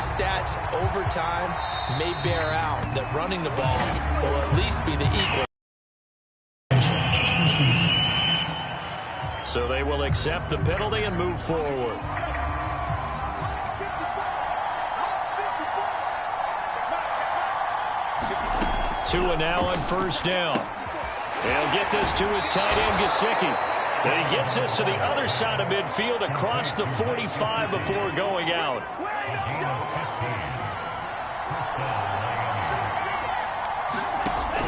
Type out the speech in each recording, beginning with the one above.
stats over time may bear out that running the ball will at least be the equal. So they will accept the penalty and move forward. Tua now on first down. He'll get this to his tight end, Gesicki. And he gets this to the other side of midfield across the 45 before going out.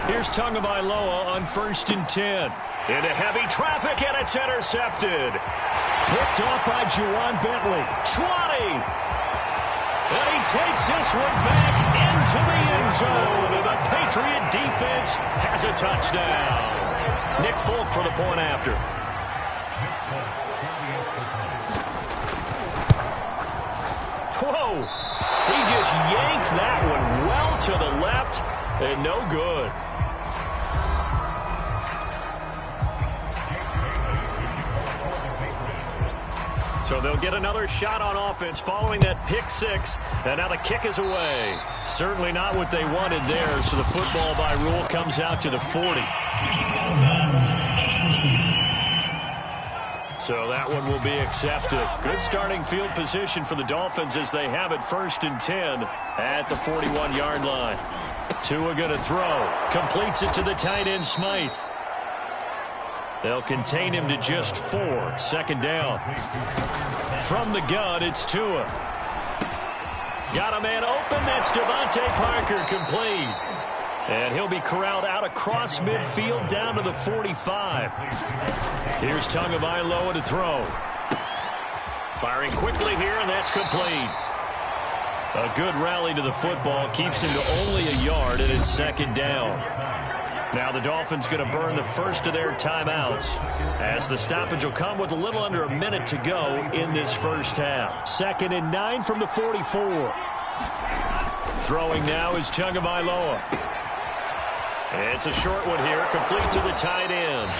Here's Tagovailoa on 1st and 10. Into heavy traffic, and it's intercepted. Picked off by Juwan Bentley. 20. And he takes this one back into the end zone. And the Patriot defense has a touchdown. Nick Folk for the point after. Whoa. He just yanked that one well to the left and no good. So they'll get another shot on offense following that pick six. And now the kick is away. Certainly not what they wanted there. So the football by rule comes out to the 40. So that one will be accepted. Good starting field position for the Dolphins as they have it 1st and 10 at the 41-yard line. Tua going to throw. Completes it to the tight end, Smythe. They'll contain him to just 4. 2nd down. From the gun, it's Tua. Got a man open. That's Devontae Parker, complete. And he'll be corralled out across midfield down to the 45. Here's Tagovailoa to throw. Firing quickly here, and that's complete. A good rally to the football keeps him to only a yard, and it's 2nd down. Now the Dolphins going to burn the first of their timeouts as the stoppage will come with a little under a minute to go in this first half. 2nd and 9 from the 44. Throwing now is Tagovailoa. It's a short one here, complete to the tight end.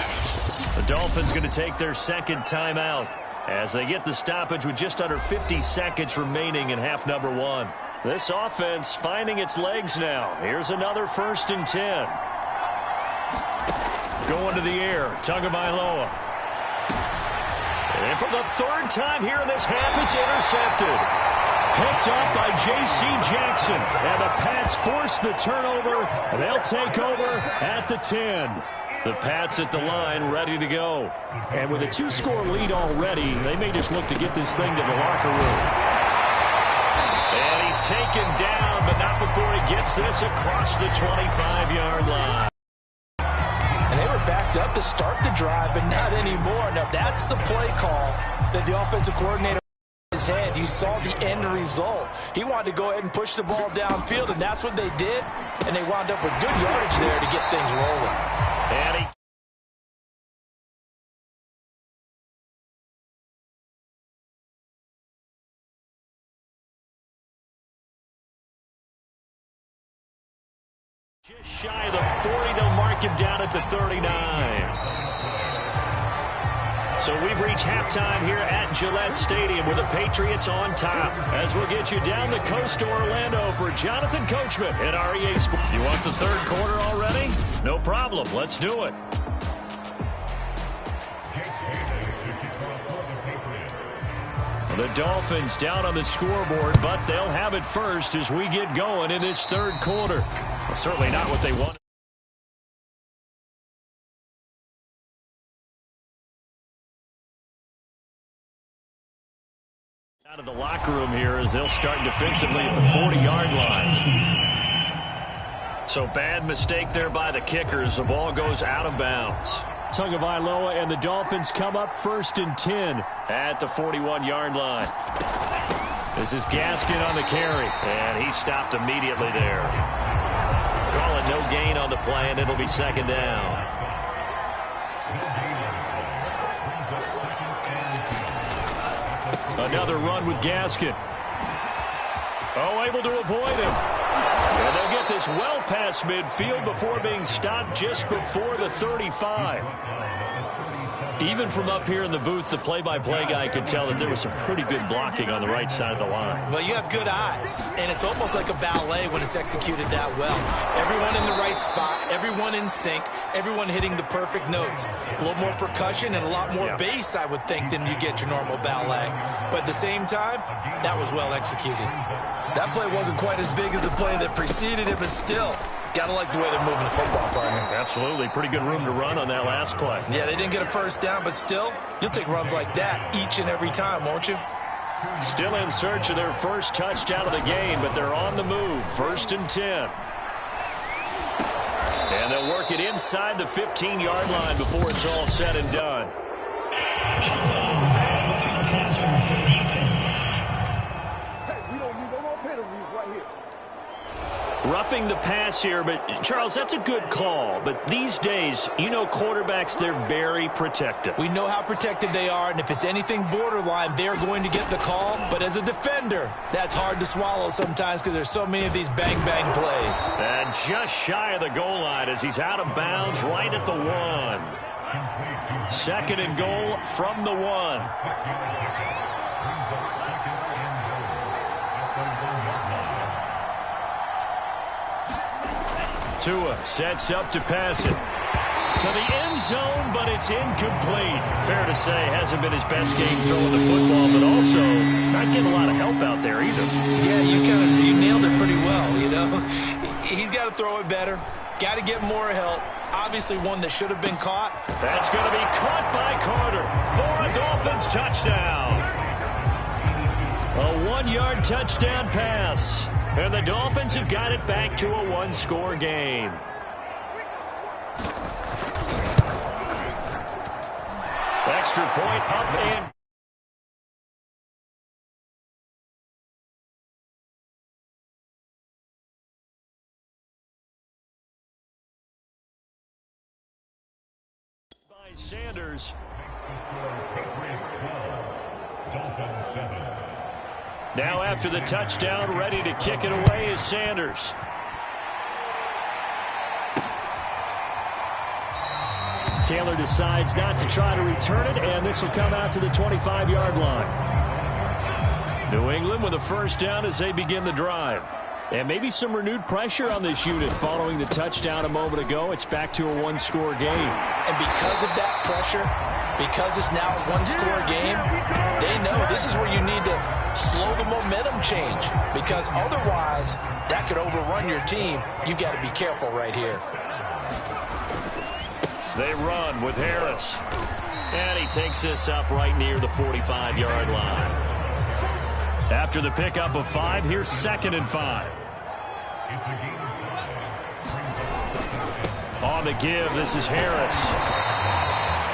The Dolphins going to take their 2nd timeout as they get the stoppage with just under 50 seconds remaining in half number 1. This offense finding its legs now. Here's another 1st and 10. Going to the air, Tagovailoa. And for the 3rd time here in this half, it's intercepted. Picked off by J.C. Jackson. And the Pats force the turnover. And they'll take over at the 10. The Pats at the line ready to go. And with a 2-score lead already, they may just look to get this thing to the locker room. And he's taken down, but not before he gets this across the 25-yard line. And they were backed up to start the drive, but not anymore. Now, that's the play call that the offensive coordinator his head. You saw the end result. He wanted to go ahead and push the ball downfield, and that's what they did. And they wound up with good yardage there to get things rolling. And he just shy of the 40. They'll mark him down at the 39. So we've reached halftime here at Gillette Stadium with the Patriots on top. As we'll get you down the coast to Orlando for Jonathan Coachman at REA Sports. You want the 3rd quarter already? No problem. Let's do it. The Dolphins down on the scoreboard, but they'll have it first as we get going in this 3rd quarter. Well, certainly not what they wanted. Out of the locker room here as they'll start defensively at the 40-yard line. So bad mistake there by the kickers. The ball goes out of bounds. Tagovailoa and the Dolphins come up 1st and 10 at the 41-yard line. This is Gaskin on the carry, and he stopped immediately there. Call it no gain on the play, and it'll be 2nd down. Another run with Gaskin. Oh, able to avoid him. And they'll get this well past midfield before being stopped just before the 35. Even from up here in the booth, the play-by-play guy could tell that there was some pretty good blocking on the right side of the line. Well, you have good eyes, and it's almost like a ballet when it's executed that well. Everyone in the right spot, everyone in sync, everyone hitting the perfect notes. A little more percussion and a lot more bass, I would think, than you get your normal ballet. But at the same time, that was well executed. That play wasn't quite as big as the play that preceded it, but still, got to like the way they're moving the football, partner. Absolutely. Pretty good room to run on that last play. Yeah, they didn't get a first down, but still, you'll take runs like that each and every time, won't you? Still in search of their first touchdown of the game, but they're on the move. 1st and 10. And they'll work it inside the 15-yard line before it's all said and done. Roughing the pass here, but Charles, that's a good call. But these days, you know quarterbacks, they're very protective. We know how protected they are, and if it's anything borderline, they're going to get the call. But as a defender, that's hard to swallow sometimes because there's so many of these bang-bang plays. And just shy of the goal line as he's out of bounds right at the 1. 2nd and goal from the 1. Tua sets up to pass it to the end zone, but it's incomplete. Fair to say, hasn't been his best game throwing the football, but also not getting a lot of help out there either. Yeah, you nailed it pretty well, you know. He's got to throw it better, got to get more help. Obviously one that should have been caught. That's going to be caught by Carter for a Dolphins touchdown. A 1-yard touchdown pass. And the Dolphins have got it back to a 1-score game. Extra point up and... by Sanders. Now after the touchdown, ready to kick it away is Sanders. Taylor decides not to try to return it, and this will come out to the 25-yard line. New England with a first down as they begin the drive. And maybe some renewed pressure on this unit following the touchdown a moment ago. It's back to a 1-score game. And because of that pressure, because it's now a 1-score game, they know this is where you need to slow the momentum change, because otherwise that could overrun your team. You've got to be careful right here. They run with Harris. And he takes this up right near the 45-yard line. After the pickup of 5, here's 2nd and 5. On the give, this is Harris.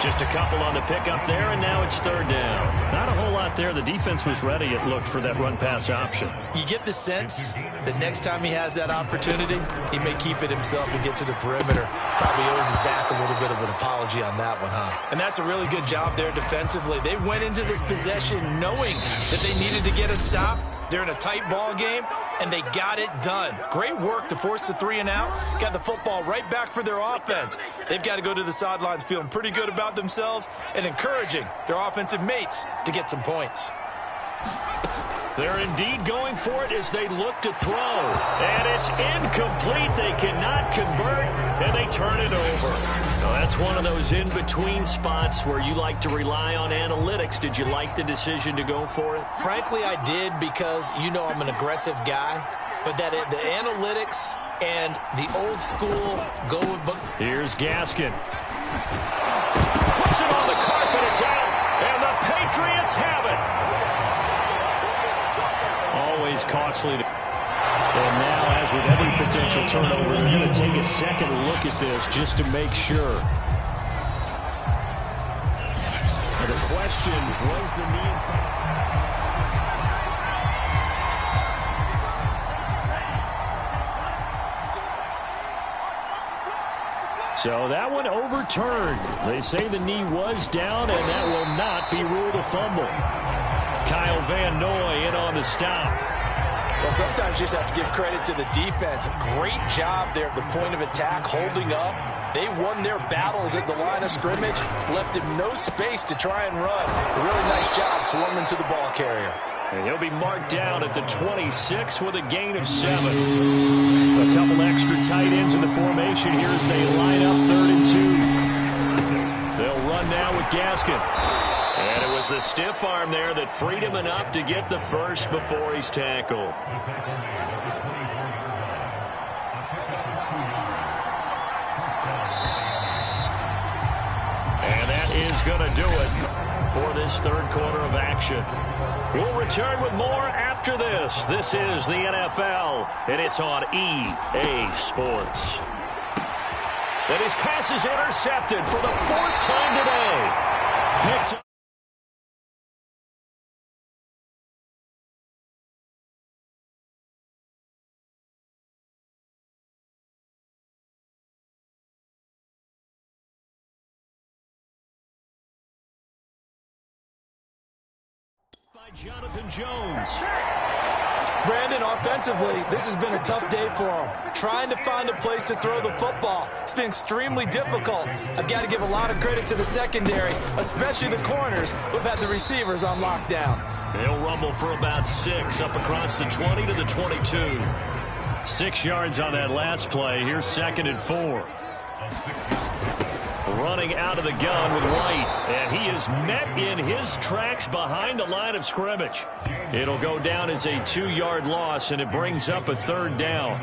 Just a couple on the pickup there, and now it's 3rd down. Not a whole lot there. The defense was ready, it looked, for that run-pass option. You get the sense that next time he has that opportunity, he may keep it himself and get to the perimeter. Probably owes his back a little bit of an apology on that one, huh? And that's a really good job there defensively. They went into this possession knowing that they needed to get a stop. They're in a tight ball game, and they got it done. Great work to force the 3 and out. Got the football right back for their offense. They've got to go to the sidelines feeling pretty good about themselves and encouraging their offensive mates to get some points. They're indeed going for it as they look to throw. And it's incomplete. They cannot convert, and they turn it over. Now, that's one of those in-between spots where you like to rely on analytics. Did you like the decision to go for it? Frankly, I did, because you know I'm an aggressive guy. But the analytics and the old school go with... Here's Gaskin. Puts it on the carpet. It's out. And the Patriots have it. Always costly. And now, as with every potential turnover, they're going to take a second look at this just to make sure. And the question, was the knee in front? So that one overturned. They say the knee was down, and that will not be ruled a fumble. Kyle Van Noy in on the stop. Well, sometimes you just have to give credit to the defense. Great job there at the point of attack, holding up, They won their battles at the line of scrimmage, left him no space to try and run. A really nice job swarming to the ball carrier. And he'll be marked down at the 26 with a gain of 7. A couple extra tight ends in the formation here as they line up 3rd and 2. They'll run now with Gaskin. And it was the stiff arm there that freed him enough to get the first before he's tackled. And that is going to do it for this 3rd quarter of action. We'll return with more after this. This is the NFL, and it's on EA Sports. And his pass is intercepted for the 4th time today. Picked up by Jonathan Jones. Brandon, offensively, this has been a tough day for him. Trying to find a place to throw the football. It's been extremely difficult. I've got to give a lot of credit to the secondary, especially the corners who've had the receivers on lockdown. They'll rumble for about 6 up across the 20 to the 22. 6 yards on that last play. Here's 2nd and 4. Running out of the gun with White, and he is met in his tracks behind the line of scrimmage. It'll go down as a 2-yard loss, and it brings up a 3rd down.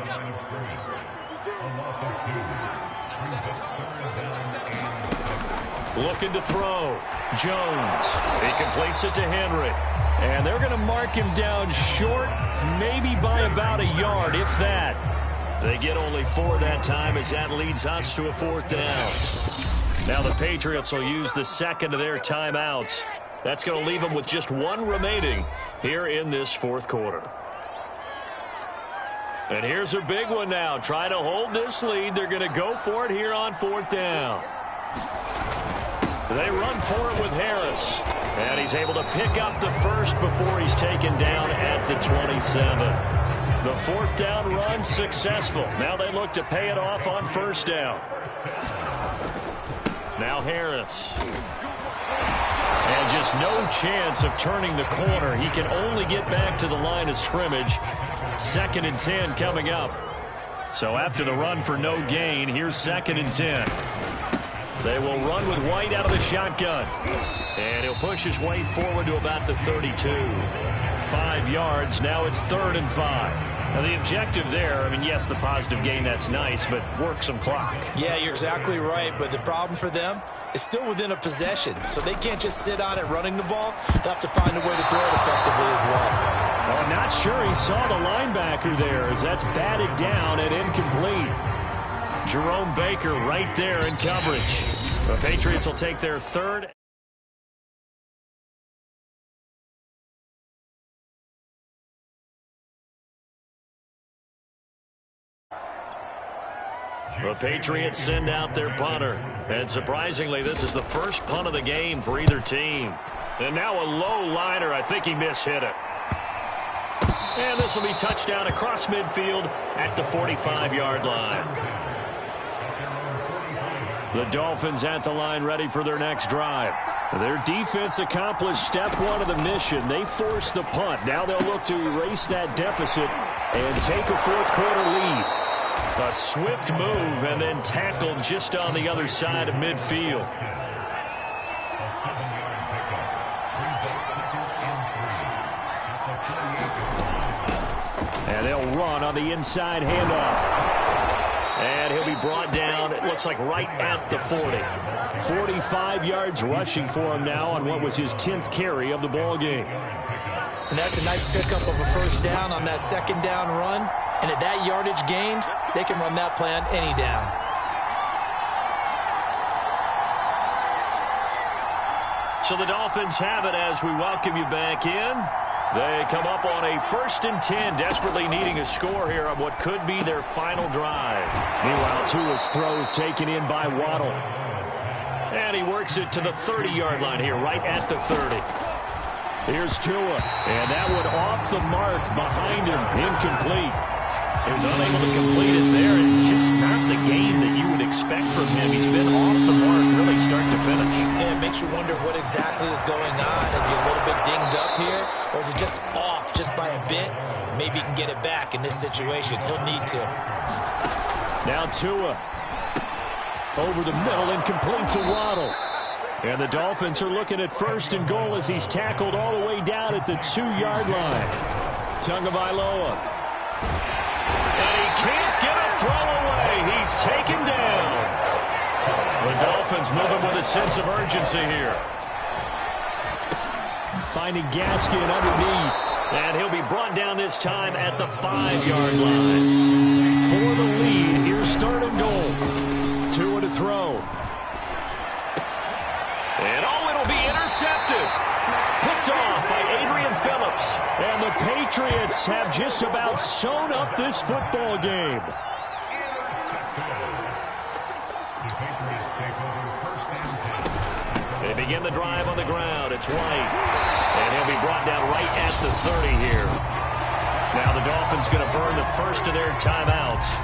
Looking to throw. Jones. He completes it to Henry. And they're going to mark him down short, maybe by about a yard, if that. They get only 4 that time as that leads us to a 4th down. Now the Patriots will use the 2nd of their timeouts. That's going to leave them with just 1 remaining here in this 4th quarter. And here's a big one now. Trying to hold this lead. They're going to go for it here on 4th down. They run for it with Harris. And he's able to pick up the first before he's taken down at the 27. The 4th down run successful. Now they look to pay it off on 1st down. Now Harris. And just no chance of turning the corner. He can only get back to the line of scrimmage. 2nd and 10 coming up. So after the run for no gain, here's 2nd and 10. They will run with White out of the shotgun. And he'll push his way forward to about the 32. 5 yards. Now it's 3rd and 5. Now, the objective there, I mean, yes, the positive gain, that's nice, but work some clock. Yeah, you're exactly right, but the problem for them is still within a possession, so they can't just sit on it running the ball. They'll have to find a way to throw it effectively as well. Oh, I'm not sure he saw the linebacker there as that's batted down and incomplete. Jerome Baker right there in coverage. The Patriots will take their 3rd. The Patriots send out their punter. And surprisingly, this is the first punt of the game for either team. And now a low liner. I think he mishit it. And this will be touchdown across midfield at the 45-yard line. The Dolphins at the line ready for their next drive. Their defense accomplished step 1 of the mission. They forced the punt. Now they'll look to erase that deficit and take a 4th quarter lead. A swift move and then tackled just on the other side of midfield. And they'll run on the inside handoff. And he'll be brought down, it looks like right at the 40. 45 yards rushing for him now on what was his 10th carry of the ball game. And that's a nice pickup of a 1st down on that 2nd down run. And at that yardage gained, they can run that play on any down. So the Dolphins have it as we welcome you back in. They come up on a 1st and 10, desperately needing a score here on what could be their final drive. Meanwhile, Tua's throw is taken in by Waddle. And he works it to the 30-yard line here, right at the 30. Here's Tua, and that one off the mark behind him, incomplete. He was unable to complete it there, and just not the game that you would expect from him. He's been off the mark really start to finish. Yeah, it makes you wonder what exactly is going on. Is he a little bit dinged up here, or is it just off just by a bit? Maybe he can get it back in this situation. He'll need to. Now Tua. Over the middle and complete to Waddle. And the Dolphins are looking at 1st and goal as he's tackled all the way down at the 2-yard line. Tagovailoa. And he can't get a throw away. He's taken down. The Dolphins moving with a sense of urgency here. Finding Gaskin underneath. And he'll be brought down this time at the 5-yard line. For the lead, here's 3rd and goal. Tua to throw. And it'll be intercepted. Picked off by Adrian Phillips. And the Patriots have just about sewn up this football game. They begin the drive on the ground. It's White. And he'll be brought down right at the 30 here. Now the Dolphins going to burn the first of their timeouts.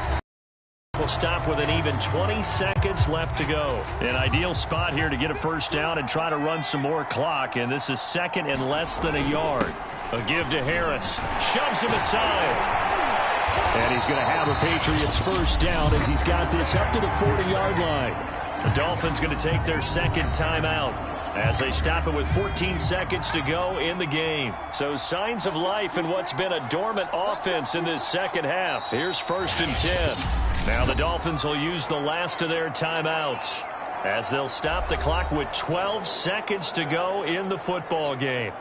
Will stop with an even 20 seconds left to go. An ideal spot here to get a first down and try to run some more clock. And this is 2nd and less than a yard. A give to Harris. Shoves him aside. And he's going to have a Patriots first down as he's got this up to the 40-yard line. The Dolphins going to take their 2nd timeout as they stop it with 14 seconds to go in the game. So signs of life in what's been a dormant offense in this second half. Here's 1st and 10. Now the Dolphins will use the last of their timeouts as they'll stop the clock with 12 seconds to go in the football game.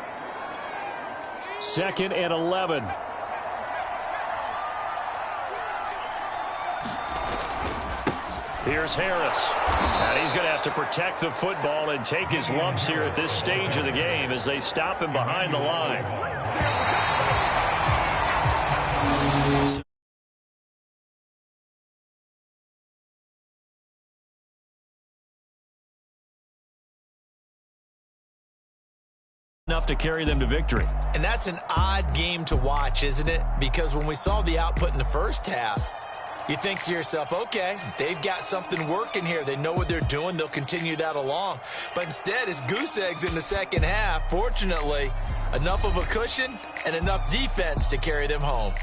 2nd and 11. Here's Harris. And he's going to have to protect the football and take his lumps here at this stage of the game as they stop him behind the line. Enough to carry them to victory. And that's an odd game to watch, isn't it? Because when we saw the output in the first half, you think to yourself, okay, they've got something working here. They know what they're doing. They'll continue that along. But instead, it's goose eggs in the second half. Fortunately, enough of a cushion and enough defense to carry them home.